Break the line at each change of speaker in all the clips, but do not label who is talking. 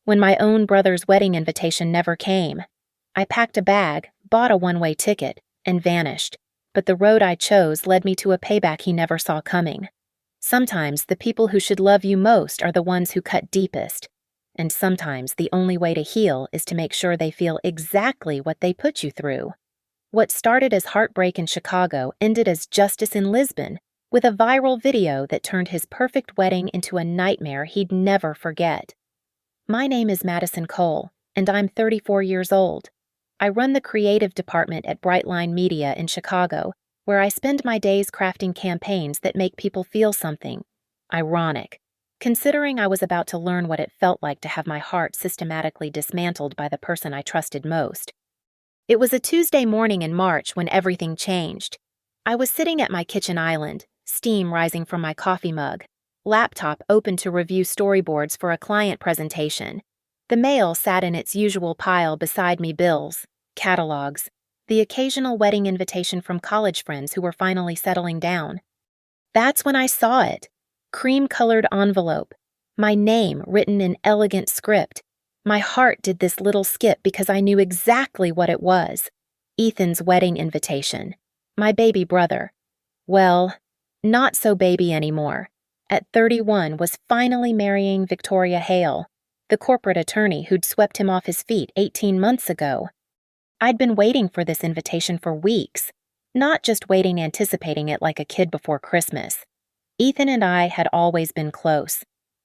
when my own brother's wedding invitation never came. I packed a bag, bought a one-way ticket, and vanished. But the road I chose led me to a payback he never saw coming. Sometimes the people who should love you most are the ones who cut deepest. And sometimes the only way to heal is to make sure they feel exactly what they put you through. What started as heartbreak in Chicago ended as justice in Lisbon, with a viral video that turned his perfect wedding into a nightmare he'd never forget. My name is Madison Cole, and I'm 34 years old. I run the creative department at Brightline Media in Chicago, where I spend my days crafting campaigns that make people feel something. Ironic, considering I was about to learn what it felt like to have my heart systematically dismantled by the person I trusted most. It was a Tuesday morning in March when everything changed. I was sitting at my kitchen island, steam rising from my coffee mug, laptop open to review storyboards for a client presentation. The mail sat in its usual pile beside me: bills, catalogs, the occasional wedding invitation from college friends who were finally settling down. That's when I saw it. Cream-colored envelope, my name written in elegant script. My heart did this little skip because I knew exactly what it was. Ethan's wedding invitation. My baby brother. Well, not so baby anymore. At 31, was finally marrying Victoria Hale, the corporate attorney who'd swept him off his feet 18 months ago. I'd been waiting for this invitation for weeks, not just waiting anticipating it like a kid before Christmas. Ethan and I had always been close,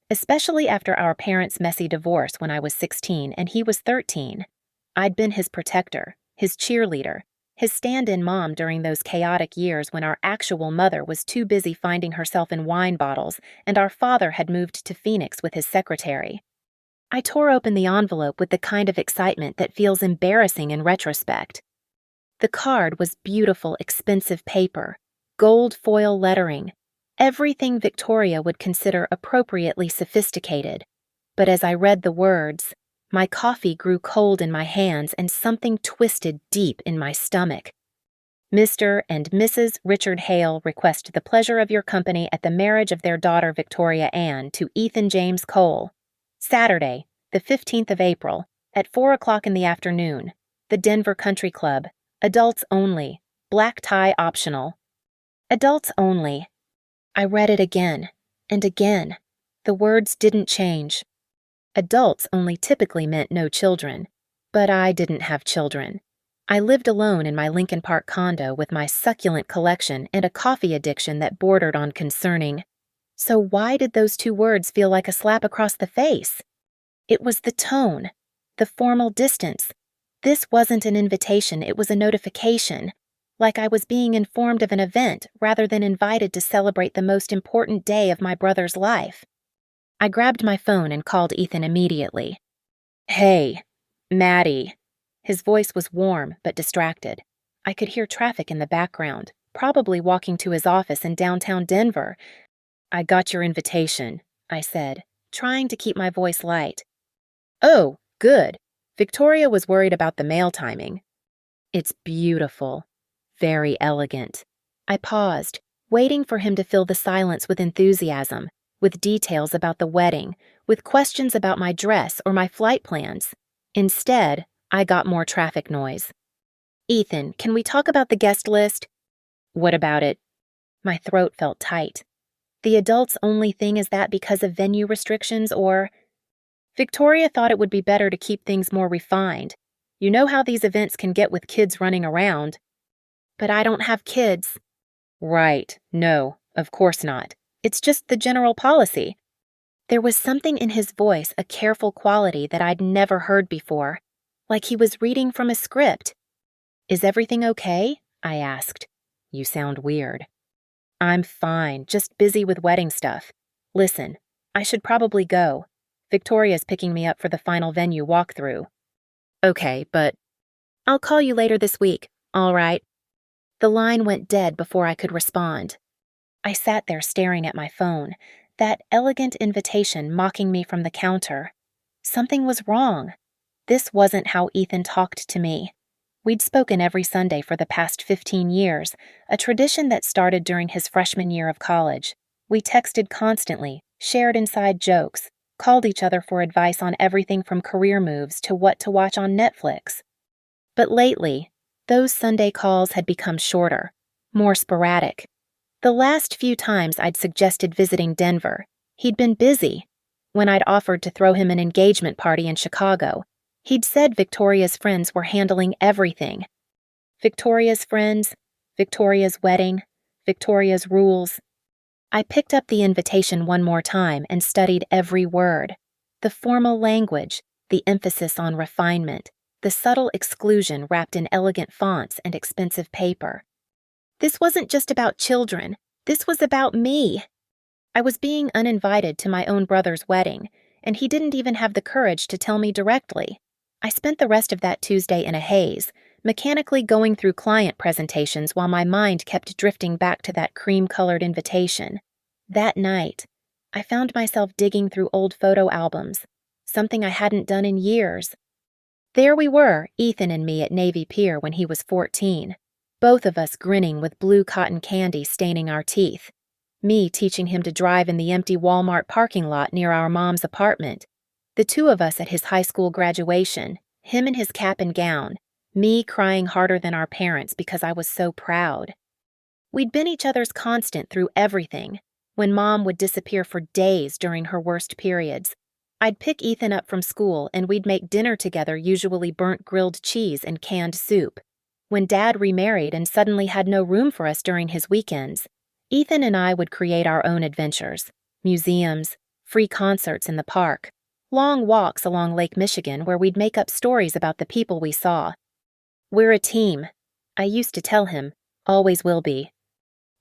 especially after our parents' messy divorce when I was 16 and he was 13. I'd been his protector, his cheerleader, his stand-in mom during those chaotic years when our actual mother was too busy finding herself in wine bottles and our father had moved to Phoenix with his secretary. I tore open the envelope with the kind of excitement that feels embarrassing in retrospect. The card was beautiful, expensive paper, gold foil lettering, everything Victoria would consider appropriately sophisticated. But as I read the words, my coffee grew cold in my hands and something twisted deep in my stomach. Mr. and Mrs. Richard Hale request the pleasure of your company at the marriage of their daughter Victoria Ann to Ethan James Cole. Saturday, the 15th of April, at 4 o'clock in the afternoon. The Denver Country Club. Adults only. Black tie optional. Adults only. I read it again, and again. The words didn't change. Adults only typically meant no children, but I didn't have children. I lived alone in my Lincoln Park condo with my succulent collection and a coffee addiction that bordered on concerning. So why did those two words feel like a slap across the face? It was the tone, the formal distance. This wasn't an invitation, it was a notification, like I was being informed of an event rather than invited to celebrate the most important day of my brother's life. I grabbed my phone and called Ethan immediately. Hey, Maddie. His voice was warm but distracted. I could hear traffic in the background, probably walking to his office in downtown Denver. I got your invitation, I said, trying to keep my voice light. Oh, good. Victoria was worried about the mail timing. It's beautiful. Very elegant. I paused, waiting for him to fill the silence with enthusiasm, with details about the wedding, with questions about my dress or my flight plans. Instead, I got more traffic noise. Ethan, can we talk about the guest list? What about it? My throat felt tight. The adults only thing, is that because of venue restrictions or... Victoria thought it would be better to keep things more refined. You know how these events can get with kids running around. But I don't have kids. Right. No, of course not. It's just the general policy. There was something in his voice, a careful quality that I'd never heard before, like he was reading from a script. Is everything okay? I asked. You sound weird. I'm fine, just busy with wedding stuff. Listen, I should probably go. Victoria's picking me up for the final venue walkthrough. Okay, but I'll call you later this week, all right? The line went dead before I could respond. I sat there staring at my phone, that elegant invitation mocking me from the counter. Something was wrong. This wasn't how Ethan talked to me. We'd spoken every Sunday for the past 15 years, a tradition that started during his freshman year of college. We texted constantly, shared inside jokes, called each other for advice on everything from career moves to what to watch on Netflix. But lately, those Sunday calls had become shorter, more sporadic. The last few times I'd suggested visiting Denver, he'd been busy. When I'd offered to throw him an engagement party in Chicago, he'd said Victoria's friends were handling everything. Victoria's friends, Victoria's wedding, Victoria's rules. I picked up the invitation one more time and studied every word. The formal language, the emphasis on refinement, the subtle exclusion wrapped in elegant fonts and expensive paper. This wasn't just about children. This was about me. I was being uninvited to my own brother's wedding, and he didn't even have the courage to tell me directly. I spent the rest of that Tuesday in a haze, mechanically going through client presentations while my mind kept drifting back to that cream-colored invitation. That night, I found myself digging through old photo albums, something I hadn't done in years. There we were, Ethan and me at Navy Pier when he was 14, both of us grinning with blue cotton candy staining our teeth. Me teaching him to drive in the empty Walmart parking lot near our mom's apartment. The two of us at his high school graduation, him in his cap and gown, me crying harder than our parents because I was so proud. We'd been each other's constant through everything. When Mom would disappear for days during her worst periods, I'd pick Ethan up from school and we'd make dinner together, usually burnt grilled cheese and canned soup. When Dad remarried and suddenly had no room for us during his weekends, Ethan and I would create our own adventures, museums, free concerts in the park, long walks along Lake Michigan where we'd make up stories about the people we saw. We're a team, I used to tell him, always will be.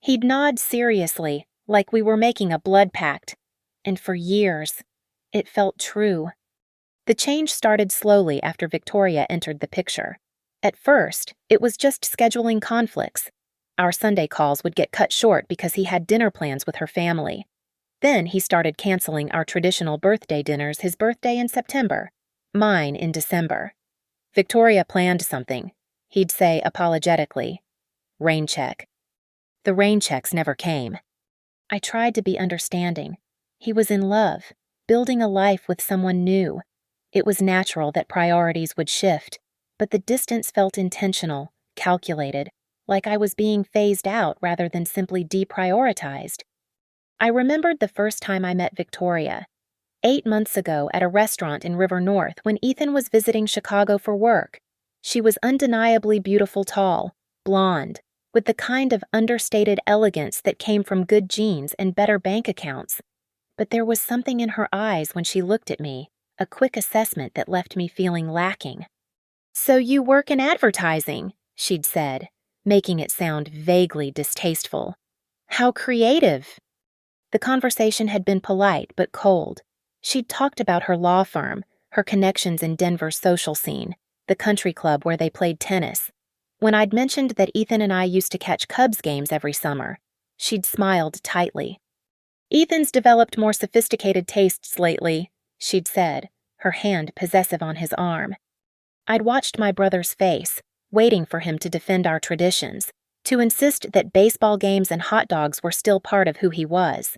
He'd nod seriously, like we were making a blood pact, and for years, it felt true. The change started slowly after Victoria entered the picture. At first, it was just scheduling conflicts. Our Sunday calls would get cut short because he had dinner plans with her family. Then he started canceling our traditional birthday dinners, his birthday in September, mine in December. Victoria planned something, he'd say apologetically. Rain check. The rain checks never came. I tried to be understanding. He was in love, building a life with someone new. It was natural that priorities would shift, but the distance felt intentional, calculated, like I was being phased out rather than simply deprioritized. I remembered the first time I met Victoria, 8 months ago at a restaurant in River North when Ethan was visiting Chicago for work. She was undeniably beautiful, tall, blonde, with the kind of understated elegance that came from good genes and better bank accounts. But there was something in her eyes when she looked at me, a quick assessment that left me feeling lacking. "So you work in advertising," she'd said, making it sound vaguely distasteful. "How creative." The conversation had been polite but cold. She'd talked about her law firm, her connections in Denver's social scene, the country club where they played tennis. When I'd mentioned that Ethan and I used to catch Cubs games every summer, she'd smiled tightly. "Ethan's developed more sophisticated tastes lately," she'd said, her hand possessive on his arm. I'd watched my brother's face, waiting for him to defend our traditions, to insist that baseball games and hot dogs were still part of who he was.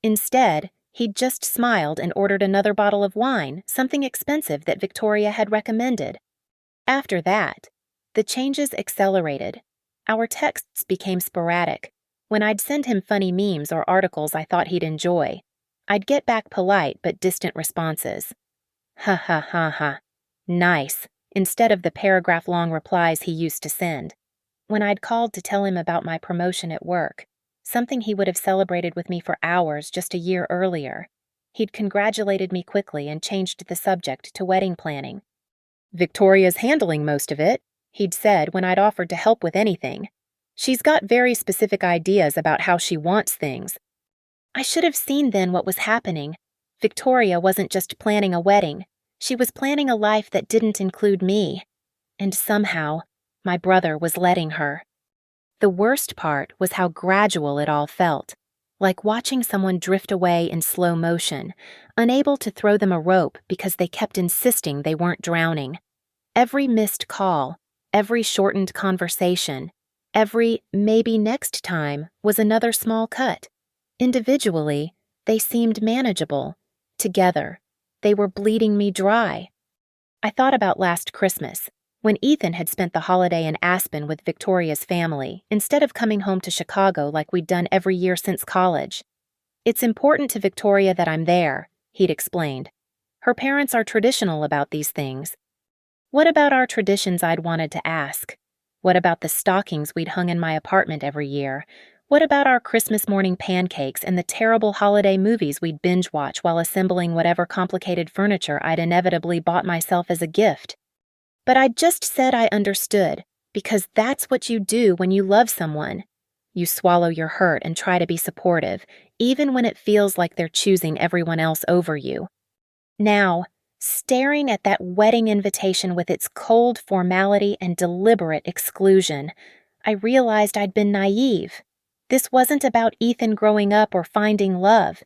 Instead, he'd just smiled and ordered another bottle of wine, something expensive that Victoria had recommended. After that, the changes accelerated. Our texts became sporadic. When I'd send him funny memes or articles I thought he'd enjoy, I'd get back polite but distant responses. Ha ha ha ha. Nice, instead of the paragraph-long replies he used to send. When I'd called to tell him about my promotion at work, something he would have celebrated with me for hours just a year earlier, he'd congratulated me quickly and changed the subject to wedding planning. "Victoria's handling most of it," he'd said when I'd offered to help with anything. "She's got very specific ideas about how she wants things." I should have seen then what was happening. Victoria wasn't just planning a wedding. She was planning a life that didn't include me. And somehow, my brother was letting her. The worst part was how gradual it all felt, like watching someone drift away in slow motion, unable to throw them a rope because they kept insisting they weren't drowning. Every missed call, every shortened conversation, every maybe next time was another small cut. Individually, they seemed manageable. Together, They were bleeding me dry. I thought about last Christmas, when Ethan had spent the holiday in Aspen with Victoria's family, instead of coming home to Chicago like we'd done every year since college. "It's important to Victoria that I'm there," he'd explained. "Her parents are traditional about these things." What about our traditions, I'd wanted to ask? What about the stockings we'd hung in my apartment every year? What about our Christmas morning pancakes and the terrible holiday movies we'd binge watch while assembling whatever complicated furniture I'd inevitably bought myself as a gift? But I'd just said I understood, because that's what you do when you love someone. You swallow your hurt and try to be supportive, even when it feels like they're choosing everyone else over you. Now, staring at that wedding invitation with its cold formality and deliberate exclusion, I realized I'd been naive. This wasn't about Ethan growing up or finding love.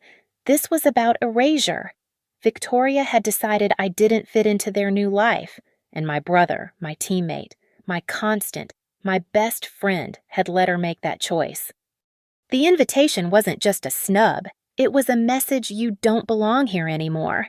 This was about erasure. Victoria had decided I didn't fit into their new life, and my brother, my teammate, my constant, my best friend had let her make that choice. The invitation wasn't just a snub. It was a message: you don't belong here anymore.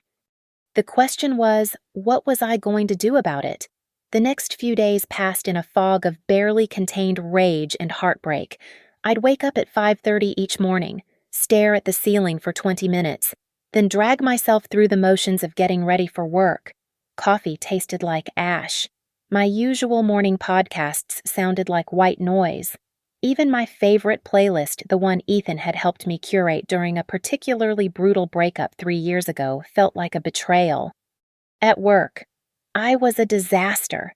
The question was, what was I going to do about it? The next few days passed in a fog of barely contained rage and heartbreak. I'd wake up at 5:30 each morning, stare at the ceiling for 20 minutes, then drag myself through the motions of getting ready for work. Coffee tasted like ash. My usual morning podcasts sounded like white noise. Even my favorite playlist, the one Ethan had helped me curate during a particularly brutal breakup 3 years ago, felt like a betrayal. At work, I was a disaster.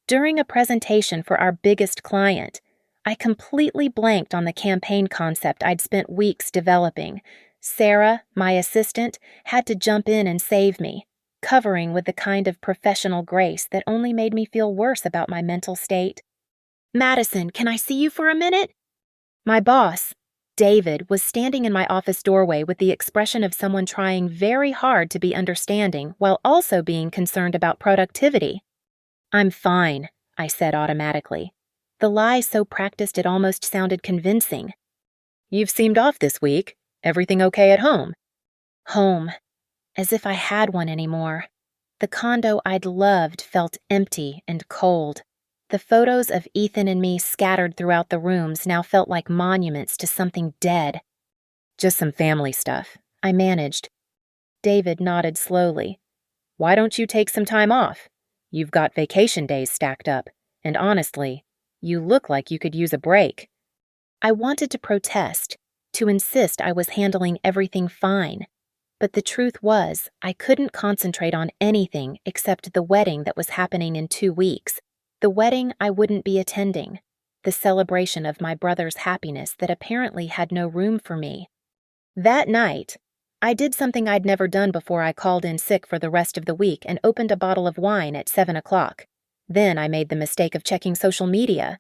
During a presentation for our biggest client, I completely blanked on the campaign concept I'd spent weeks developing. Sarah, my assistant, had to jump in and save me, covering with the kind of professional grace that only made me feel worse about my mental state. "Madison, can I see you for a minute?" My boss, David, was standing in my office doorway with the expression of someone trying very hard to be understanding while also being concerned about productivity. "I'm fine," I said automatically. The lie so practiced it almost sounded convincing. "You've seemed off this week. Everything okay at home?" Home. As if I had one anymore. The condo I'd loved felt empty and cold. The photos of Ethan and me scattered throughout the rooms now felt like monuments to something dead. "Just some family stuff," I managed. David nodded slowly. "Why don't you take some time off? You've got vacation days stacked up, and honestly, you look like you could use a break." I wanted to protest, to insist I was handling everything fine. But the truth was, I couldn't concentrate on anything except the wedding that was happening in 2 weeks. The wedding I wouldn't be attending. The celebration of my brother's happiness that apparently had no room for me. That night, I did something I'd never done before. I called in sick for the rest of the week and opened a bottle of wine at 7 o'clock. Then I made the mistake of checking social media.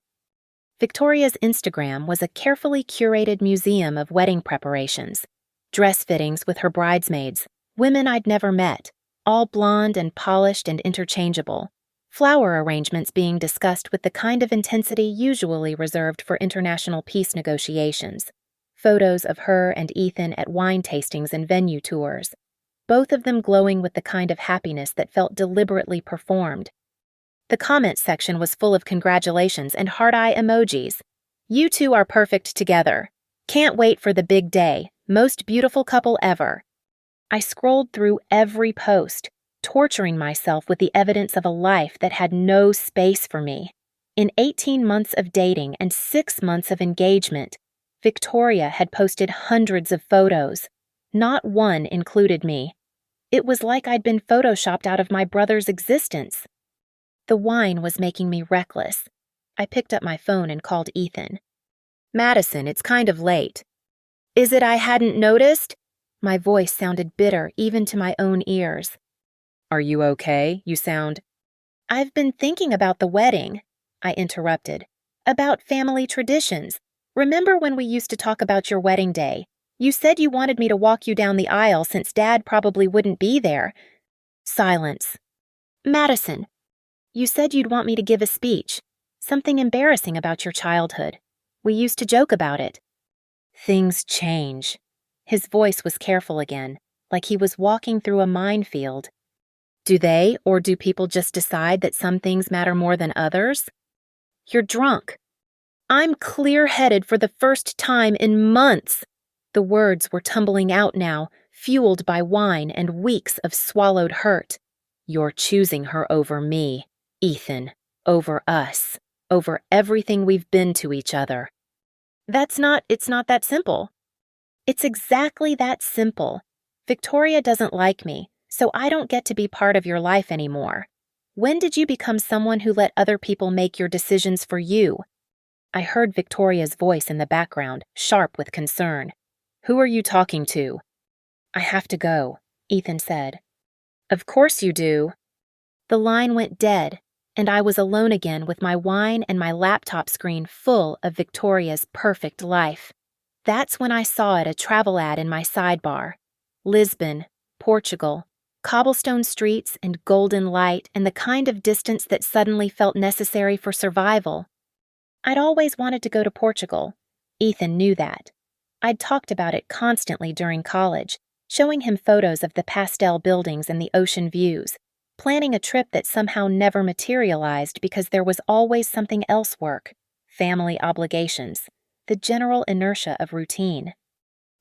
Victoria's Instagram was a carefully curated museum of wedding preparations. Dress fittings with her bridesmaids, women I'd never met, all blonde and polished and interchangeable. Flower arrangements being discussed with the kind of intensity usually reserved for international peace negotiations. Photos of her and Ethan at wine tastings and venue tours. Both of them glowing with the kind of happiness that felt deliberately performed. The comment section was full of congratulations and heart-eye emojis. "You two are perfect together. Can't wait for the big day. Most beautiful couple ever." I scrolled through every post, torturing myself with the evidence of a life that had no space for me. In 18 months of dating and 6 months of engagement, Victoria had posted hundreds of photos. Not one included me. It was like I'd been photoshopped out of my brother's existence. The wine was making me reckless. I picked up my phone and called Ethan. "Madison, it's kind of late." "Is it I hadn't noticed?" My voice sounded bitter even to my own ears. "Are you okay? You sound—" "I've been thinking about the wedding," I interrupted. "About family traditions. Remember when we used to talk about your wedding day? You said you wanted me to walk you down the aisle since Dad probably wouldn't be there." Silence. "Madison, you said you'd want me to give a speech. Something embarrassing about your childhood. We used to joke about it." "Things change." His voice was careful again, like he was walking through a minefield. Do they or do people just decide that some things matter more than others? You're drunk. I'm clear-headed for the first time in months. The words were tumbling out now, fueled by wine and weeks of swallowed hurt. You're choosing her over me, Ethan, over us, over everything we've been to each other. It's not that simple. It's exactly that simple. Victoria doesn't like me, so I don't get to be part of your life anymore. When did you become someone who let other people make your decisions for you? I heard Victoria's voice in the background, sharp with concern. Who are you talking to? I have to go, Ethan said. Of course you do. The line went dead, and I was alone again with my wine and my laptop screen full of Victoria's perfect life. That's when I saw it, a travel ad in my sidebar. Lisbon, Portugal, cobblestone streets and golden light and the kind of distance that suddenly felt necessary for survival. I'd always wanted to go to Portugal. Ethan knew that. I'd talked about it constantly during college, showing him photos of the pastel buildings and the ocean views, planning a trip that somehow never materialized because there was always something else: work, family obligations, the general inertia of routine.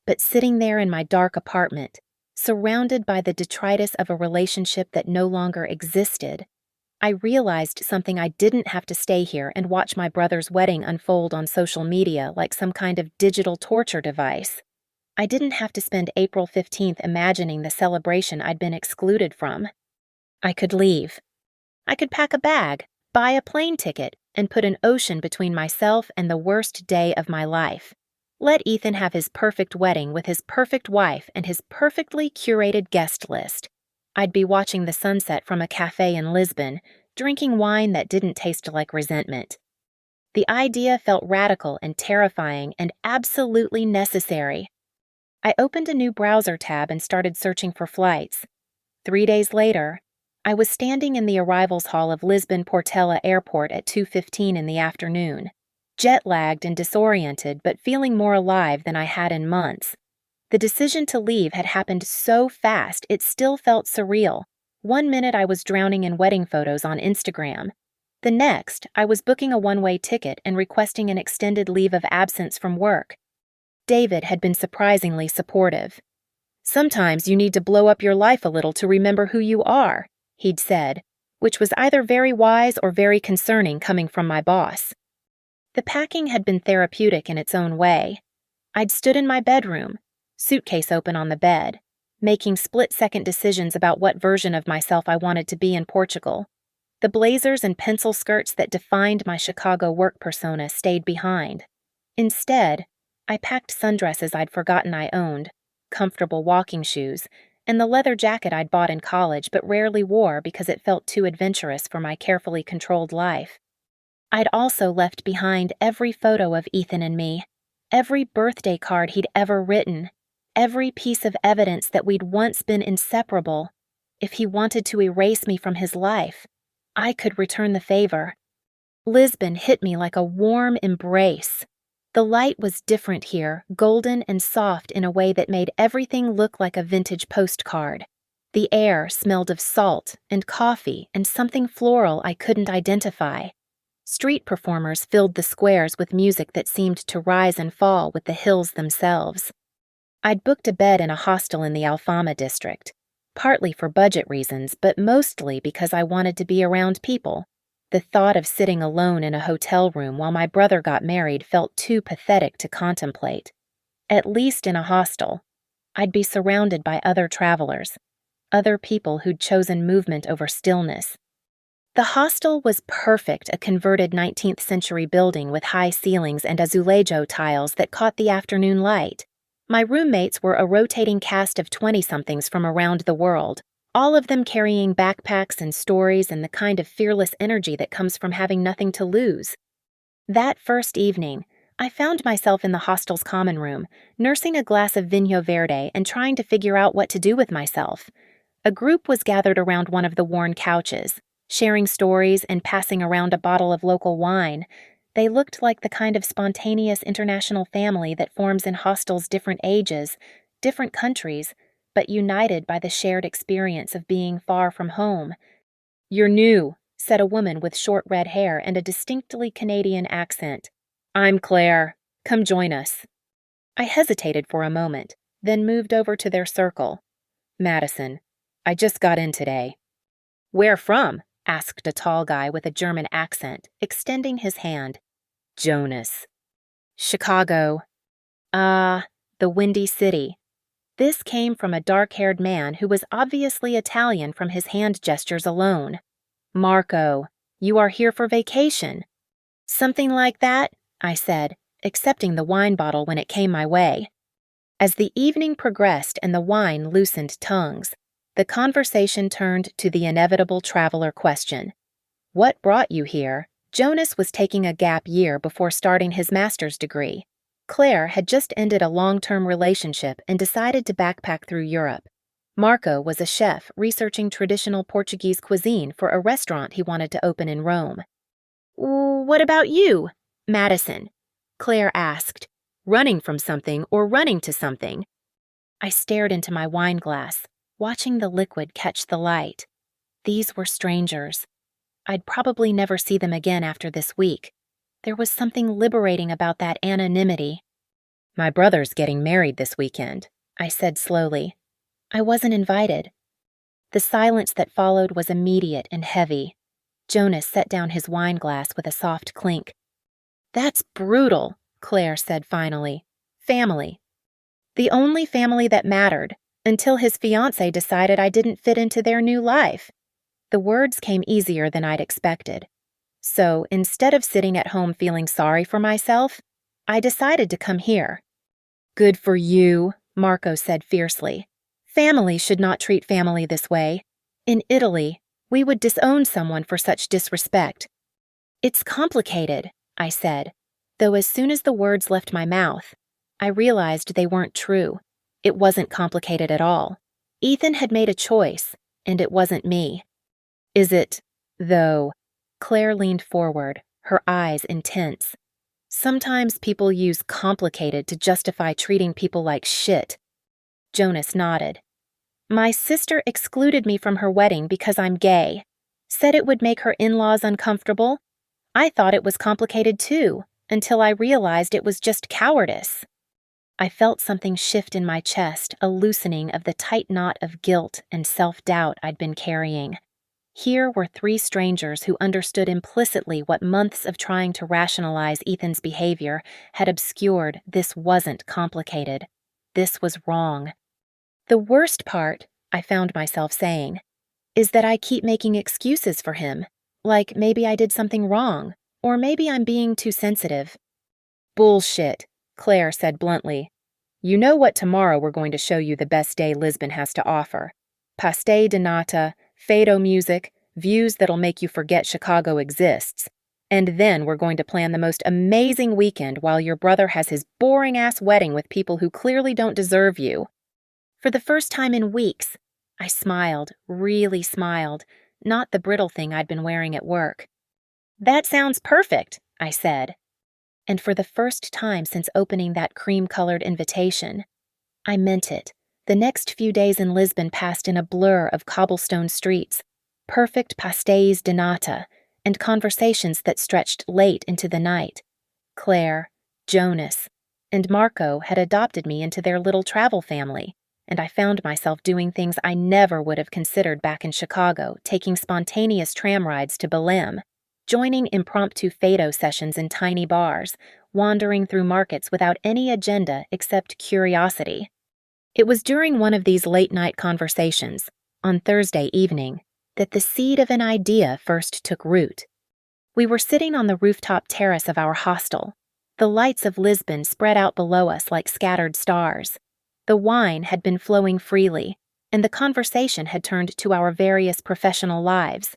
But sitting there in my dark apartment, surrounded by the detritus of a relationship that no longer existed, I realized something: I didn't have to stay here and watch my brother's wedding unfold on social media like some kind of digital torture device. I didn't have to spend April 15th imagining the celebration I'd been excluded from. I could leave. I could pack a bag, buy a plane ticket, and put an ocean between myself and the worst day of my life. Let Ethan have his perfect wedding with his perfect wife and his perfectly curated guest list. I'd be watching the sunset from a cafe in Lisbon, drinking wine that didn't taste like resentment. The idea felt radical and terrifying and absolutely necessary. I opened a new browser tab and started searching for flights. 3 days later, I was standing in the arrivals hall of Lisbon Portela Airport at 2:15 in the afternoon, jet-lagged and disoriented but feeling more alive than I had in months. The decision to leave had happened so fast it still felt surreal. 1 minute I was drowning in wedding photos on Instagram. The next, I was booking a one-way ticket and requesting an extended leave of absence from work. David had been surprisingly supportive. Sometimes you need to blow up your life a little to remember who you are, he'd said, which was either very wise or very concerning coming from my boss. The packing had been therapeutic in its own way. I'd stood in my bedroom, suitcase open on the bed, making split-second decisions about what version of myself I wanted to be in Portugal. The blazers and pencil skirts that defined my Chicago work persona stayed behind. Instead, I packed sundresses I'd forgotten I owned, comfortable walking shoes, and the leather jacket I'd bought in college but rarely wore because it felt too adventurous for my carefully controlled life. I'd also left behind every photo of Ethan and me, every birthday card he'd ever written, every piece of evidence that we'd once been inseparable. If he wanted to erase me from his life, I could return the favor. Lisbon hit me like a warm embrace. The light was different here, golden and soft in a way that made everything look like a vintage postcard. The air smelled of salt and coffee and something floral I couldn't identify. Street performers filled the squares with music that seemed to rise and fall with the hills themselves. I'd booked a bed in a hostel in the Alfama district, partly for budget reasons, but mostly because I wanted to be around people. The thought of sitting alone in a hotel room while my brother got married felt too pathetic to contemplate. At least in a hostel, I'd be surrounded by other travelers, other people who'd chosen movement over stillness. The hostel was perfect, a converted 19th century building with high ceilings and azulejo tiles that caught the afternoon light. My roommates were a rotating cast of 20-somethings from around the world, all of them carrying backpacks and stories and the kind of fearless energy that comes from having nothing to lose. That first evening, I found myself in the hostel's common room, nursing a glass of Vinho Verde and trying to figure out what to do with myself. A group was gathered around one of the worn couches, sharing stories and passing around a bottle of local wine. They looked like the kind of spontaneous international family that forms in hostels different ages, different countries, but united by the shared experience of being far from home. "You're new," said a woman with short red hair and a distinctly Canadian accent. "I'm Claire. Come join us." I hesitated for a moment, then moved over to their circle. "Madison. I just got in today." "Where from?" asked a tall guy with a German accent, extending his hand. "Jonas." "Chicago." "Ah, the Windy City." This came from a dark-haired man who was obviously Italian from his hand gestures alone. "Marco, you are here for vacation." "Something like that," I said, accepting the wine bottle when it came my way. As the evening progressed and the wine loosened tongues, the conversation turned to the inevitable traveler question. What brought you here? Jonas was taking a gap year before starting his master's degree. Claire had just ended a long-term relationship and decided to backpack through Europe. Marco was a chef researching traditional Portuguese cuisine for a restaurant he wanted to open in Rome. "What about you, Madison?" Claire asked, running from something or running to something. I stared into my wine glass, watching the liquid catch the light. These were strangers. I'd probably never see them again after this week. There was something liberating about that anonymity. "My brother's getting married this weekend," I said slowly. I wasn't invited. The silence that followed was immediate and heavy. Jonas set down his wine glass with a soft clink. "That's brutal," Claire said finally. "Family. The only family that mattered, until his fiancée decided I didn't fit into their new life." The words came easier than I'd expected. So, instead of sitting at home feeling sorry for myself, I decided to come here. "Good for you," Marco said fiercely. "Family should not treat family this way. In Italy, we would disown someone for such disrespect." "It's complicated," I said, though as soon as the words left my mouth, I realized they weren't true. It wasn't complicated at all. Ethan had made a choice, and it wasn't me. "Is it, though?" Claire leaned forward, her eyes intense. "Sometimes people use complicated to justify treating people like shit." Jonas nodded. "My sister excluded me from her wedding because I'm gay. Said it would make her in-laws uncomfortable. I thought it was complicated too, until I realized it was just cowardice." I felt something shift in my chest, a loosening of the tight knot of guilt and self-doubt I'd been carrying. Here were three strangers who understood implicitly what months of trying to rationalize Ethan's behavior had obscured. This wasn't complicated. This was wrong. "The worst part," I found myself saying, "is that I keep making excuses for him, like maybe I did something wrong, or maybe I'm being too sensitive." "Bullshit," Claire said bluntly. "You know what tomorrow we're going to show you the best day Lisbon has to offer. Pastel de nata, fado music, views that'll make you forget Chicago exists. And then we're going to plan the most amazing weekend while your brother has his boring-ass wedding with people who clearly don't deserve you." For the first time in weeks, I smiled, really smiled, not the brittle thing I'd been wearing at work. "That sounds perfect," I said. And for the first time since opening that cream-colored invitation, I meant it. The next few days in Lisbon passed in a blur of cobblestone streets, perfect pastéis de nata, and conversations that stretched late into the night. Claire, Jonas, and Marco had adopted me into their little travel family, and I found myself doing things I never would have considered back in Chicago, taking spontaneous tram rides to Belém, joining impromptu fado sessions in tiny bars, wandering through markets without any agenda except curiosity. It was during one of these late-night conversations, on Thursday evening, that the seed of an idea first took root. We were sitting on the rooftop terrace of our hostel. The lights of Lisbon spread out below us like scattered stars. The wine had been flowing freely, and the conversation had turned to our various professional lives.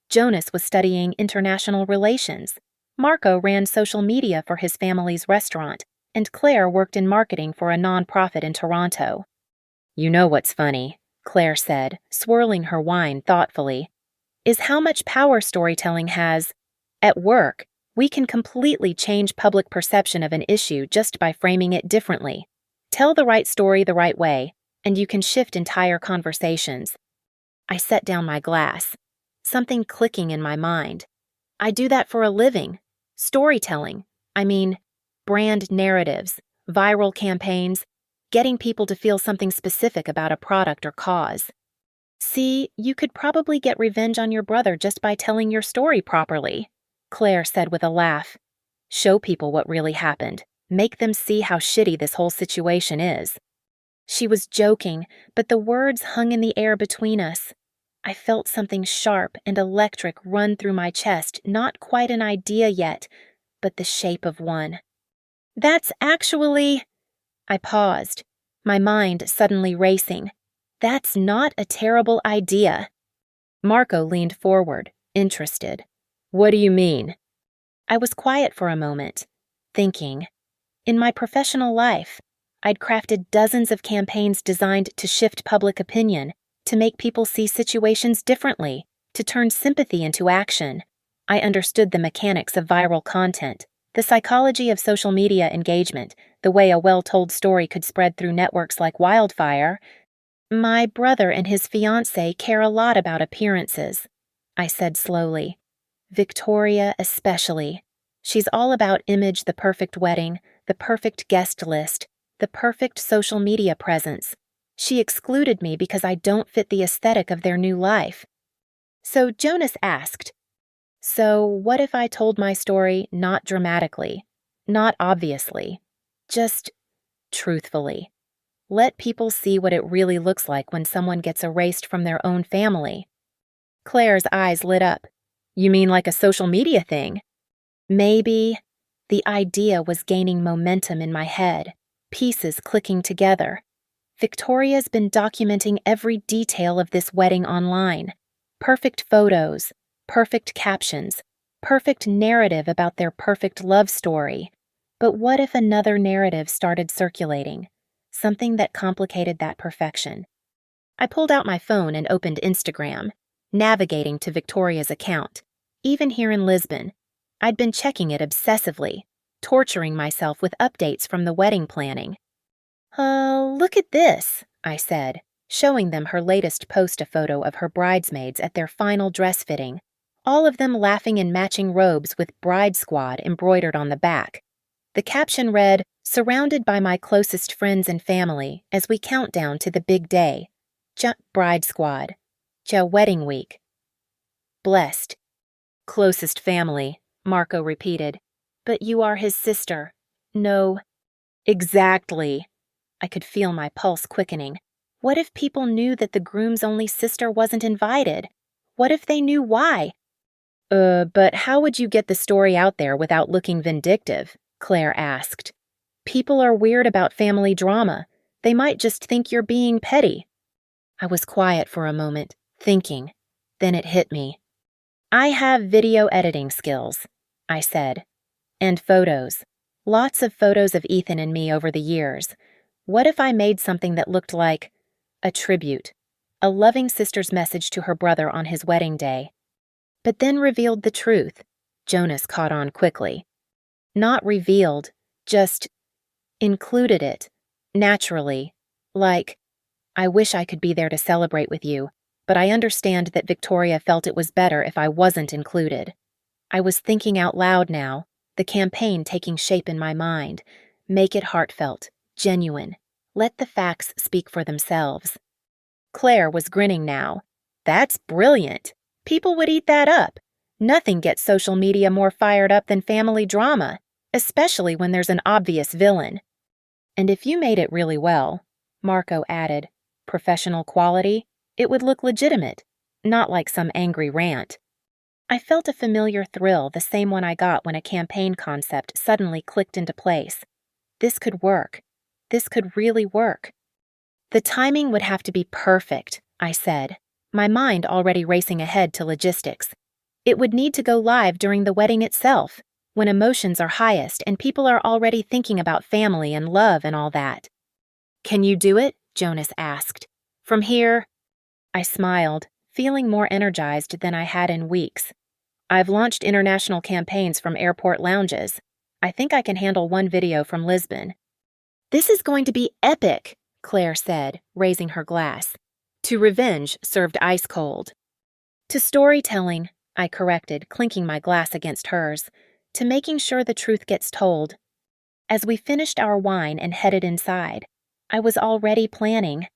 Jonas was studying international relations. Marco ran social media for his family's restaurant, and Claire worked in marketing for a non-profit in Toronto. "You know what's funny," Claire said, swirling her wine thoughtfully, "is how much power storytelling has. At work, we can completely change public perception of an issue just by framing it differently. Tell the right story the right way, and you can shift entire conversations. I set down my glass, something clicking in my mind. I do that for a living. Storytelling. I mean, brand narratives, viral campaigns, getting people to feel something specific about a product or cause. See, you could probably get revenge on your brother just by telling your story properly, Claire said with a laugh. Show people what really happened. Make them see how shitty this whole situation is. She was joking, but the words hung in the air between us. I felt something sharp and electric run through my chest, not quite an idea yet, but the shape of one. That's actually... I paused, my mind suddenly racing. That's not a terrible idea. Marco leaned forward, interested. What do you mean? I was quiet for a moment, thinking. In my professional life, I'd crafted dozens of campaigns designed to shift public opinion, to make people see situations differently, to turn sympathy into action. I understood the mechanics of viral content, the psychology of social media engagement, the way a well-told story could spread through networks like wildfire. My brother and his fiancée care a lot about appearances, I said slowly. Victoria especially. She's all about image, the perfect wedding, the perfect guest list, the perfect social media presence. She excluded me because I don't fit the aesthetic of their new life. So Jonas asked, so what if I told my story not dramatically, not obviously, just truthfully? Let people see what it really looks like when someone gets erased from their own family. Claire's eyes lit up. You mean like a social media thing? Maybe. The idea was gaining momentum in my head, pieces clicking together. Victoria's been documenting every detail of this wedding online. Perfect photos, perfect captions, perfect narrative about their perfect love story. But what if another narrative started circulating? Something that complicated that perfection. I pulled out my phone and opened Instagram, navigating to Victoria's account. Even here in Lisbon, I'd been checking it obsessively, torturing myself with updates from the wedding planning. Look at this, I said, showing them her latest post, a photo of her bridesmaids at their final dress fitting, all of them laughing in matching robes with Bride Squad embroidered on the back. The caption read, surrounded by my closest friends and family as we count down to the big day. Bride Squad. Wedding week. Blessed. Closest family, Marco repeated. But you are his sister. No. Exactly. I could feel my pulse quickening. What if people knew that the groom's only sister wasn't invited? What if they knew why? But how would you get the story out there without looking vindictive? Claire asked. People are weird about family drama. They might just think you're being petty. I was quiet for a moment, thinking. Then it hit me. I have video editing skills, I said. And photos. Lots of photos of Ethan and me over the years. What if I made something that looked like a tribute, a loving sister's message to her brother on his wedding day? But then revealed the truth. Jonas caught on quickly. Not revealed, just included it, naturally, like, I wish I could be there to celebrate with you, but I understand that Victoria felt it was better if I wasn't included. I was thinking out loud now, the campaign taking shape in my mind. Make it heartfelt, genuine. Let the facts speak for themselves. Claire was grinning now. That's brilliant. People would eat that up. Nothing gets social media more fired up than family drama, especially when there's an obvious villain. And if you made it really well, Marco added, professional quality, it would look legitimate, not like some angry rant. I felt a familiar thrill, the same one I got when a campaign concept suddenly clicked into place. This could work. This could really work. The timing would have to be perfect, I said, my mind already racing ahead to logistics. It would need to go live during the wedding itself, when emotions are highest and people are already thinking about family and love and all that. Can you do it? Jonas asked. From here? I smiled, feeling more energized than I had in weeks. I've launched international campaigns from airport lounges. I think I can handle one video from Lisbon. This is going to be epic, Claire said, raising her glass. To revenge served ice cold. To storytelling, I corrected, clinking my glass against hers. To making sure the truth gets told. As we finished our wine and headed inside, I was already planning.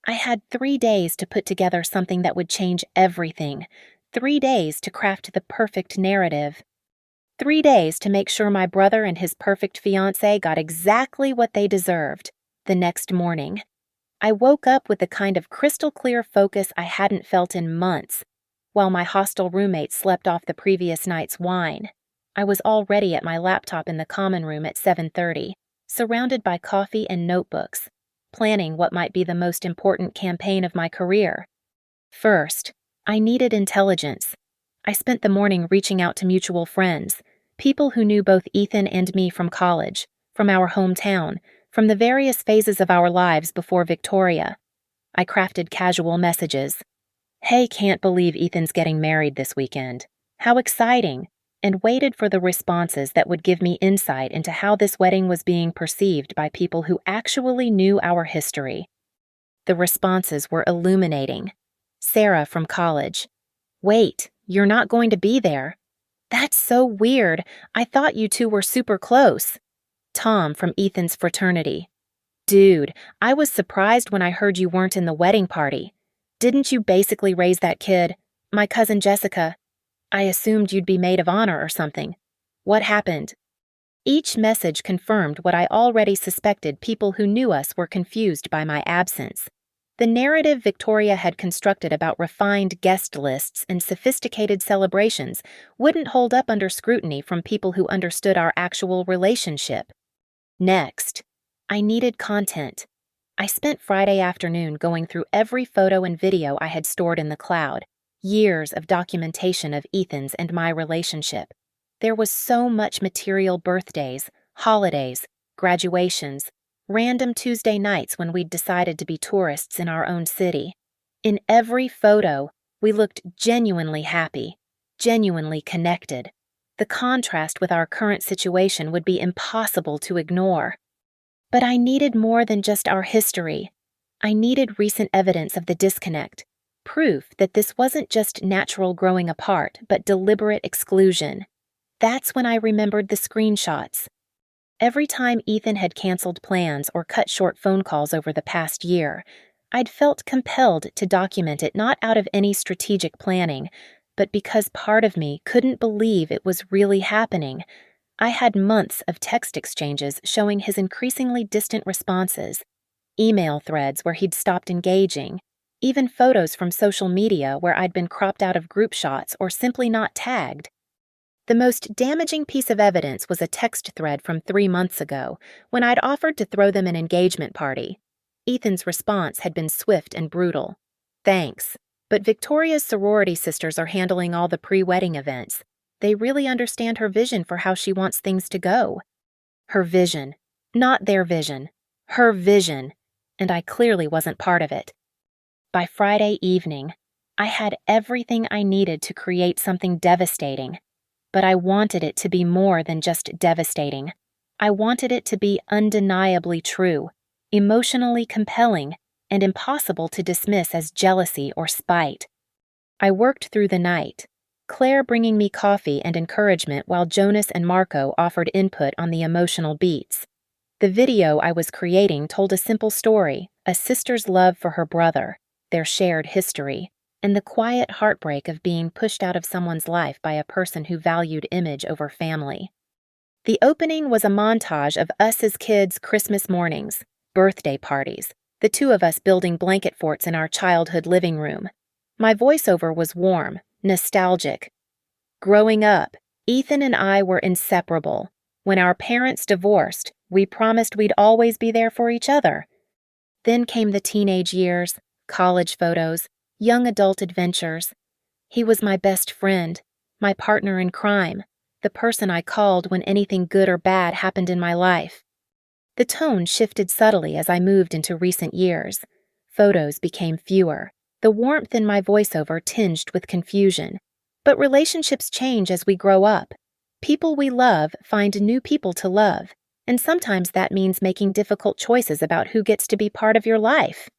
I had 3 days to put together something that would change everything. 3 days to craft the perfect narrative. 3 days to make sure my brother and his perfect fiancé got exactly what they deserved. The next morning, I woke up with the kind of crystal clear focus I hadn't felt in months, while my hostel roommate slept off the previous night's wine. I was already at my laptop in the common room at 7:30, surrounded by coffee and notebooks, planning what might be the most important campaign of my career. First, I needed intelligence. I spent the morning reaching out to mutual friends, people who knew both Ethan and me from college, from our hometown, from the various phases of our lives before Victoria. I crafted casual messages. Hey, can't believe Ethan's getting married this weekend. How exciting! And waited for the responses that would give me insight into how this wedding was being perceived by people who actually knew our history. The responses were illuminating. Sarah from college. Wait, you're not going to be there? That's so weird. I thought you two were super close. Tom from Ethan's fraternity. Dude, I was surprised when I heard you weren't in the wedding party. Didn't you basically raise that kid? My cousin Jessica. I assumed you'd be maid of honor or something. What happened? Each message confirmed what I already suspected people who knew us were confused by my absence. The narrative Victoria had constructed about refined guest lists and sophisticated celebrations wouldn't hold up under scrutiny from people who understood our actual relationship. Next, I needed content. I spent Friday afternoon going through every photo and video I had stored in the cloud. Years of documentation of Ethan's and my relationship. There was so much material: birthdays, holidays, graduations, random Tuesday nights when we'd decided to be tourists in our own city. In every photo, we looked genuinely happy, genuinely connected. The contrast with our current situation would be impossible to ignore. But I needed more than just our history. I needed recent evidence of the disconnect. Proof that this wasn't just natural growing apart, but deliberate exclusion. That's when I remembered the screenshots. Every time Ethan had canceled plans or cut short phone calls over the past year, I'd felt compelled to document it not out of any strategic planning, but because part of me couldn't believe it was really happening. I had months of text exchanges showing his increasingly distant responses, email threads where he'd stopped engaging, even photos from social media where I'd been cropped out of group shots or simply not tagged. The most damaging piece of evidence was a text thread from 3 months ago, when I'd offered to throw them an engagement party. Ethan's response had been swift and brutal. Thanks, but Victoria's sorority sisters are handling all the pre-wedding events. They really understand her vision for how she wants things to go. Her vision, not their vision. Her vision, and I clearly wasn't part of it. By Friday evening, I had everything I needed to create something devastating, but I wanted it to be more than just devastating. I wanted it to be undeniably true, emotionally compelling, and impossible to dismiss as jealousy or spite. I worked through the night, Claire bringing me coffee and encouragement while Jonas and Marco offered input on the emotional beats. The video I was creating told a simple story, a sister's love for her brother, their shared history, and the quiet heartbreak of being pushed out of someone's life by a person who valued image over family. The opening was a montage of us as kids' Christmas mornings, birthday parties, the two of us building blanket forts in our childhood living room. My voiceover was warm, nostalgic. Growing up, Ethan and I were inseparable. When our parents divorced, we promised we'd always be there for each other. Then came the teenage years, college photos, young adult adventures. He was my best friend, my partner in crime, the person I called when anything good or bad happened in my life. The tone shifted subtly as I moved into recent years. Photos became fewer, the warmth in my voiceover tinged with confusion. But relationships change as we grow up. People we love find new people to love. And sometimes that means making difficult choices about who gets to be part of your life.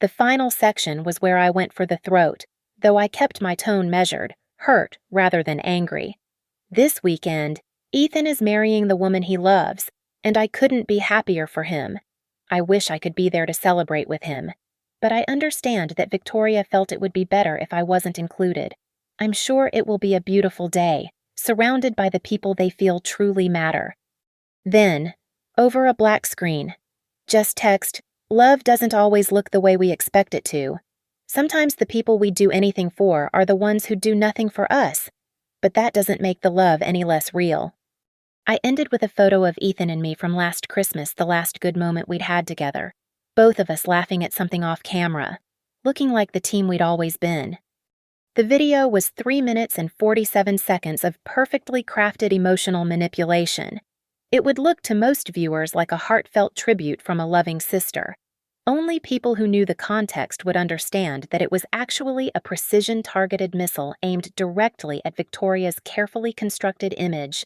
The final section was where I went for the throat, though I kept my tone measured, hurt rather than angry. This weekend, Ethan is marrying the woman he loves, and I couldn't be happier for him. I wish I could be there to celebrate with him. But I understand that Victoria felt it would be better if I wasn't included. I'm sure it will be a beautiful day, surrounded by the people they feel truly matter. Then, over a black screen, just text, "Love doesn't always look the way we expect it to. Sometimes the people we do anything for are the ones who do nothing for us, but that doesn't make the love any less real." I ended with a photo of Ethan and me from last Christmas, the last good moment we'd had together, both of us laughing at something off camera, looking like the team we'd always been. The video was 3 minutes and 47 seconds of perfectly crafted emotional manipulation. It would look to most viewers like a heartfelt tribute from a loving sister. Only people who knew the context would understand that it was actually a precision-targeted missile aimed directly at Victoria's carefully constructed image.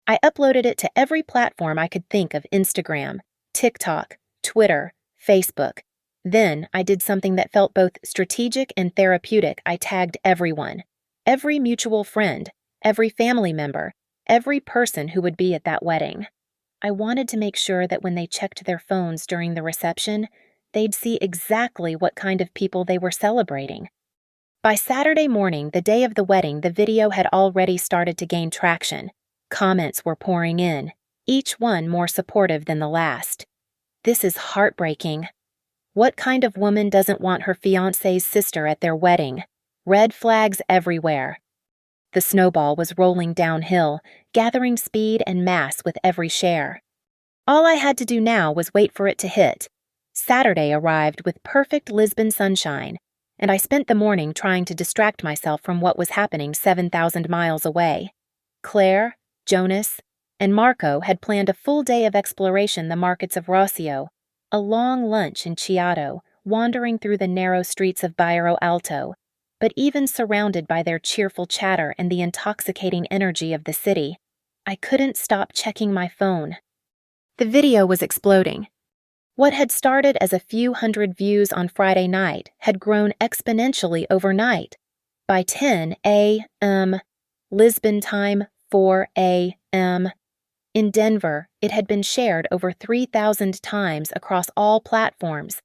I uploaded it to every platform I could think of: Instagram, TikTok, Twitter, Facebook. Then I did something that felt both strategic and therapeutic. I tagged everyone, every mutual friend, every family member, every person who would be at that wedding. I wanted to make sure that when they checked their phones during the reception, they'd see exactly what kind of people they were celebrating. By Saturday morning, the day of the wedding, the video had already started to gain traction. Comments were pouring in, each one more supportive than the last. "This is heartbreaking. What kind of woman doesn't want her fiancé's sister at their wedding?" Red flags everywhere. The snowball was rolling downhill, gathering speed and mass with every share. All I had to do now was wait for it to hit. Saturday arrived with perfect Lisbon sunshine, and I spent the morning trying to distract myself from what was happening 7,000 miles away. Claire, Jonas, and Marco had planned a full day of exploration the markets of Rossio, a long lunch in Chiato, wandering through the narrow streets of Bairro Alto. But even surrounded by their cheerful chatter and the intoxicating energy of the city, I couldn't stop checking my phone. The video was exploding. What had started as a few hundred views on Friday night had grown exponentially overnight. By 10 a.m., Lisbon time, 4 a.m., in Denver, it had been shared over 3,000 times across all platforms.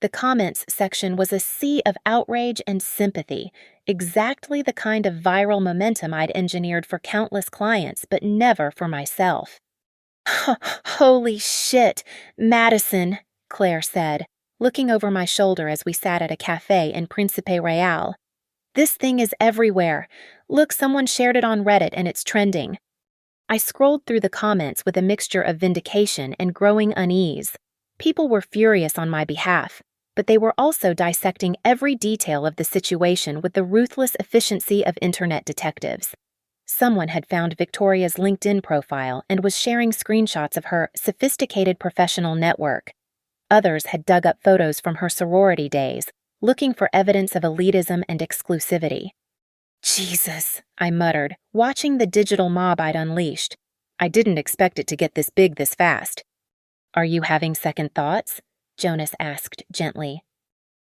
The comments section was a sea of outrage and sympathy, exactly the kind of viral momentum I'd engineered for countless clients, but never for myself. "Holy shit, Madison," Claire said, looking over my shoulder as we sat at a cafe in Principe Real. "This thing is everywhere. Look, someone shared it on Reddit and it's trending." I scrolled through the comments with a mixture of vindication and growing unease. People were furious on my behalf, but they were also dissecting every detail of the situation with the ruthless efficiency of internet detectives. Someone had found Victoria's LinkedIn profile and was sharing screenshots of her sophisticated professional network. Others had dug up photos from her sorority days, looking for evidence of elitism and exclusivity. "Jesus," I muttered, watching the digital mob I'd unleashed. I didn't expect it to get this big this fast. "Are you having second thoughts?" Jonas asked gently.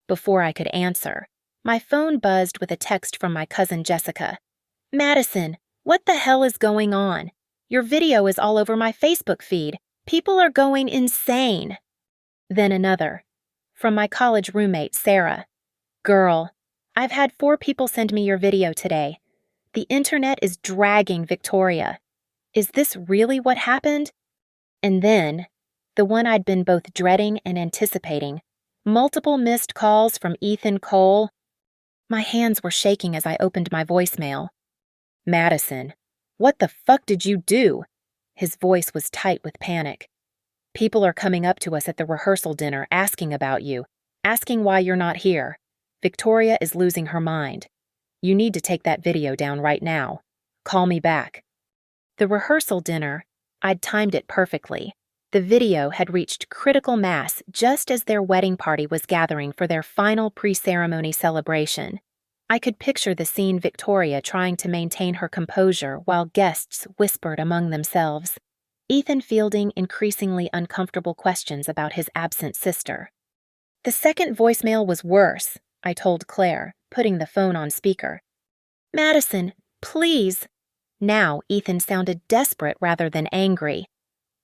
Before I could answer, my phone buzzed with a text from my cousin Jessica. "Madison, what the hell is going on? Your video is all over my Facebook feed. People are going insane." Then another, from my college roommate, Sarah. "Girl, I've had 4 people send me your video today. The internet is dragging Victoria. Is this really what happened?" And then, the one I'd been both dreading and anticipating, multiple missed calls from Ethan Cole. My hands were shaking as I opened my voicemail. "Madison, what the fuck did you do?" His voice was tight with panic. "People are coming up to us at the rehearsal dinner asking about you, asking why you're not here. Victoria is losing her mind. You need to take that video down right now. Call me back." The rehearsal dinner, I'd timed it perfectly. The video had reached critical mass just as their wedding party was gathering for their final pre-ceremony celebration. I could picture the scene: Victoria trying to maintain her composure while guests whispered among themselves. Ethan fielding increasingly uncomfortable questions about his absent sister. The second voicemail was worse, I told Claire, putting the phone on speaker. Madison, please. Now Ethan sounded desperate rather than angry.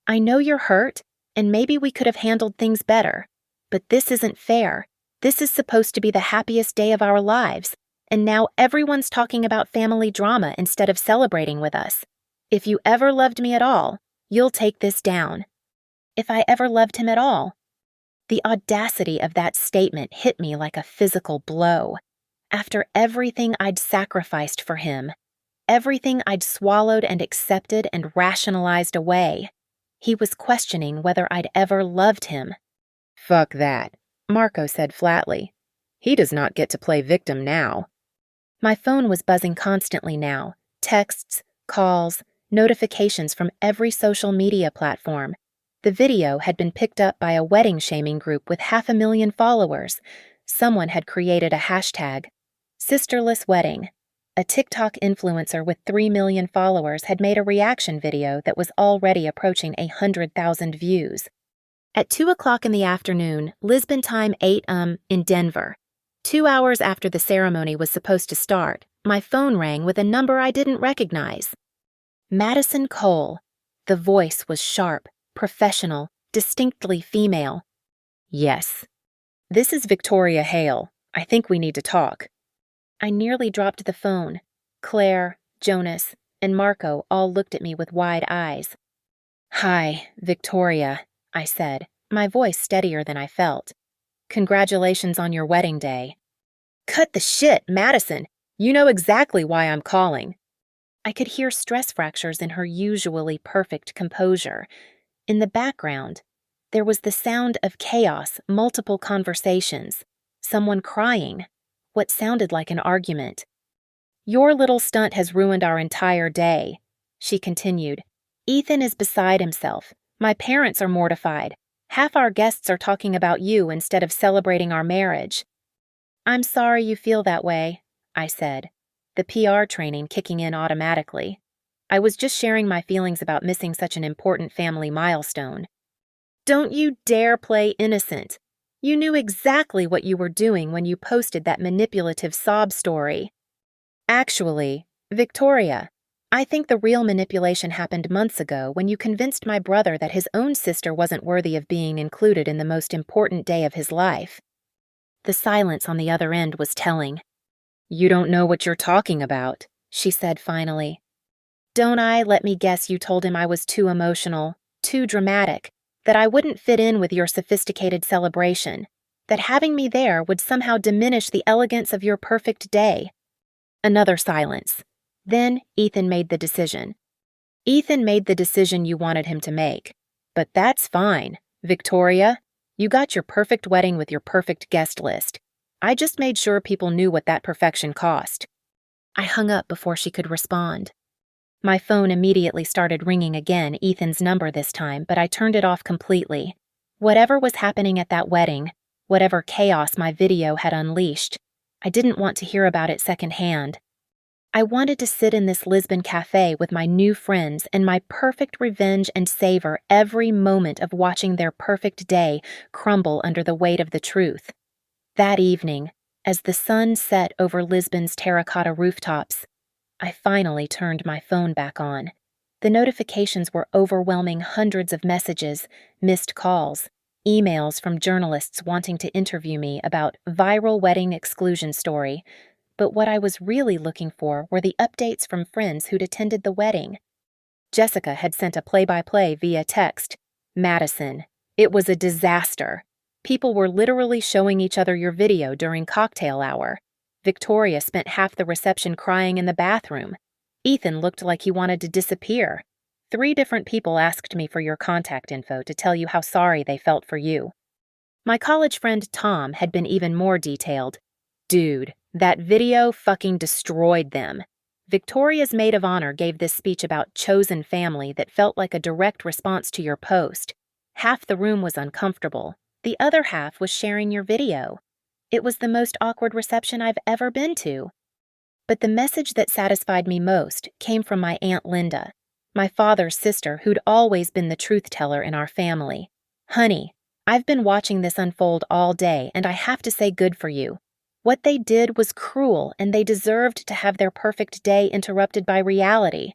I know you're hurt, and maybe we could have handled things better, but this isn't fair. This is supposed to be the happiest day of our lives, and now everyone's talking about family drama instead of celebrating with us. If you ever loved me at all, you'll take this down. If I ever loved him at all. The audacity of that statement hit me like a physical blow. After everything I'd sacrificed for him, everything I'd swallowed and accepted and rationalized away, he was questioning whether I'd ever loved him. Fuck that, Marco said flatly. He does not get to play victim now. My phone was buzzing constantly now, texts, calls, notifications from every social media platform. The video had been picked up by a wedding shaming group with 500,000 followers. Someone had created a hashtag, Sisterless Wedding. A TikTok influencer with 3 million followers had made a reaction video that was already approaching 100,000 views. At 2 o'clock in the afternoon, Lisbon time 8 in Denver. 2 hours after the ceremony was supposed to start, my phone rang with a number I didn't recognize. Madison Cole. The voice was sharp, professional, distinctly female. Yes. This is Victoria Hale. I think we need to talk. I nearly dropped the phone. Claire, Jonas, and Marco all looked at me with wide eyes. Hi, Victoria, I said, my voice steadier than I felt. Congratulations on your wedding day. Cut the shit, Madison. You know exactly why I'm calling. I could hear stress fractures in her usually perfect composure. In the background, there was the sound of chaos, multiple conversations, someone crying, what sounded like an argument. Your little stunt has ruined our entire day, she continued. Ethan is beside himself. My parents are mortified. Half our guests are talking about you instead of celebrating our marriage. I'm sorry you feel that way, I said, the PR training kicking in automatically. I was just sharing my feelings about missing such an important family milestone. Don't you dare play innocent. You knew exactly what you were doing when you posted that manipulative sob story. Actually, Victoria, I think the real manipulation happened months ago when you convinced my brother that his own sister wasn't worthy of being included in the most important day of his life. The silence on the other end was telling. You don't know what you're talking about, she said finally. Don't I let me guess you told him I was too emotional, too dramatic, that I wouldn't fit in with your sophisticated celebration, that having me there would somehow diminish the elegance of your perfect day. Another silence. Then Ethan made the decision. Ethan made the decision you wanted him to make. But that's fine, Victoria. You got your perfect wedding with your perfect guest list. I just made sure people knew what that perfection cost. I hung up before she could respond. My phone immediately started ringing again, Ethan's number this time, but I turned it off completely. Whatever was happening at that wedding, whatever chaos my video had unleashed, I didn't want to hear about it secondhand. I wanted to sit in this Lisbon cafe with my new friends and my perfect revenge and savor every moment of watching their perfect day crumble under the weight of the truth. That evening, as the sun set over Lisbon's terracotta rooftops, I finally turned my phone back on. The notifications were overwhelming, hundreds of messages, missed calls, emails from journalists wanting to interview me about viral wedding exclusion story. But what I was really looking for were the updates from friends who'd attended the wedding. Jessica had sent a play-by-play via text. Madison, it was a disaster. People were literally showing each other your video during cocktail hour. Victoria spent half the reception crying in the bathroom. Ethan looked like he wanted to disappear. 3 different people asked me for your contact info to tell you how sorry they felt for you. My college friend Tom had been even more detailed. Dude, that video fucking destroyed them. Victoria's maid of honor gave this speech about chosen family that felt like a direct response to your post. Half the room was uncomfortable. The other half was sharing your video. It was the most awkward reception I've ever been to. But the message that satisfied me most came from my Aunt Linda. my father's sister who'd always been the truth teller in our family. "Honey, I've been watching this unfold all day, and I have to say good for you. What they did was cruel, and they deserved to have their perfect day interrupted by reality.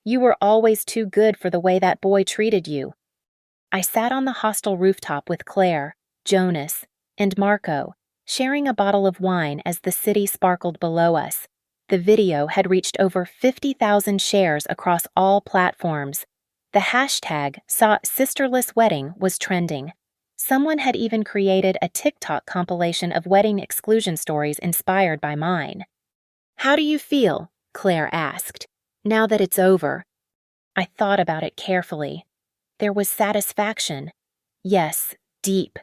You were always too good for the way that boy treated you." I sat on the hostel rooftop with Claire, Jonas, and Marco, sharing a bottle of wine as the city sparkled below us. The video had reached over 50,000 shares across all platforms. The hashtag #SawSisterlessWedding was trending. Someone had even created a TikTok compilation of wedding exclusion stories inspired by mine. "How do you feel?" Claire asked. "Now that it's over." I thought about it carefully. There was satisfaction. Yes, deep,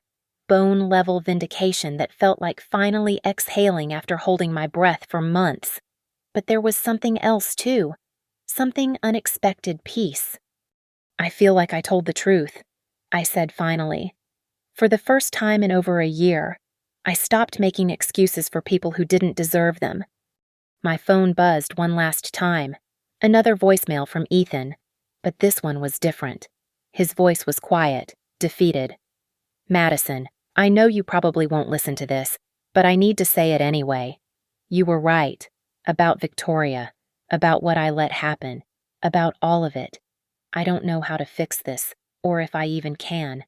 bone-level vindication that felt like finally exhaling after holding my breath for months. But there was something else, too. Something unexpected peace. "I feel like I told the truth," I said finally. For the first time in over a year, I stopped making excuses for people who didn't deserve them. My phone buzzed one last time. Another voicemail from Ethan, but this one was different. His voice was quiet, defeated. "Madison, I know you probably won't listen to this, but I need to say it anyway. You were right. About Victoria. About what I let happen. About all of it. I don't know how to fix this, or if I even can.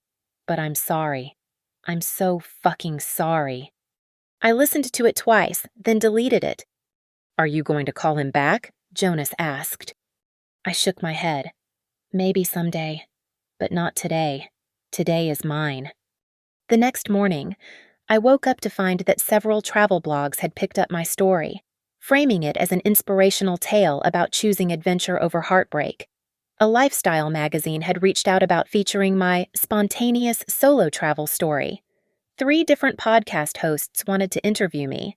But I'm sorry. I'm so fucking sorry." I listened to it twice, then deleted it. "Are you going to call him back?" Jonas asked. I shook my head. "Maybe someday. But not today. Today is mine." The next morning, I woke up to find that several travel blogs had picked up my story, framing it as an inspirational tale about choosing adventure over heartbreak. A lifestyle magazine had reached out about featuring my spontaneous solo travel story. 3 different podcast hosts wanted to interview me.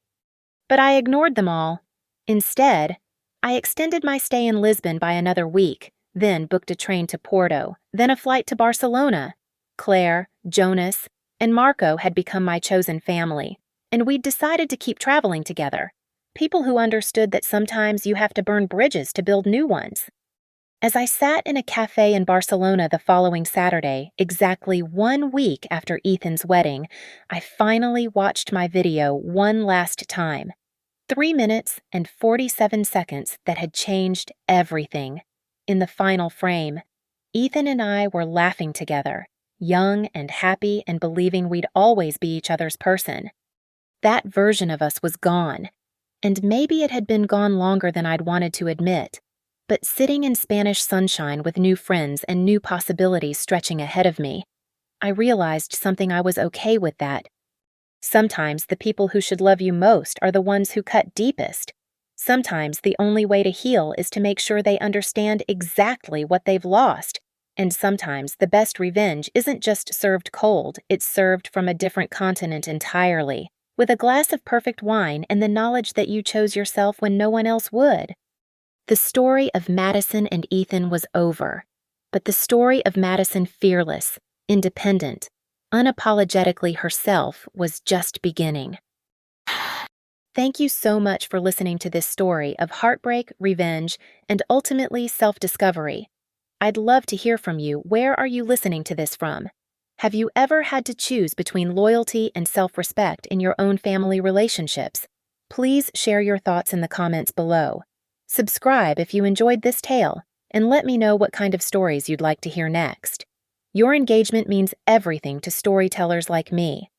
But I ignored them all. Instead, I extended my stay in Lisbon by another week, then booked a train to Porto, then a flight to Barcelona. Claire, Jonas, and Marco had become my chosen family, and we'd decided to keep traveling together. People who understood that sometimes you have to burn bridges to build new ones. As I sat in a cafe in Barcelona the following Saturday, exactly 1 week after Ethan's wedding, I finally watched my video one last time. 3 minutes and 47 seconds that had changed everything. In the final frame, Ethan and I were laughing together, young and happy and believing we'd always be each other's person. That version of us was gone, and maybe it had been gone longer than I'd wanted to admit. But sitting in Spanish sunshine with new friends and new possibilities stretching ahead of me, I realized something I was okay with that. Sometimes the people who should love you most are the ones who cut deepest. Sometimes the only way to heal is to make sure they understand exactly what they've lost. And sometimes the best revenge isn't just served cold, it's served from a different continent entirely, with a glass of perfect wine and the knowledge that you chose yourself when no one else would. The story of Madison and Ethan was over, but the story of Madison fearless, independent, unapologetically herself was just beginning. Thank you so much for listening to this story of heartbreak, revenge, and ultimately self-discovery. I'd love to hear from you. Where are you listening to this from? Have you ever had to choose between loyalty and self-respect in your own family relationships? Please share your thoughts in the comments below. Subscribe if you enjoyed this tale, and let me know what kind of stories you'd like to hear next. Your engagement means everything to storytellers like me.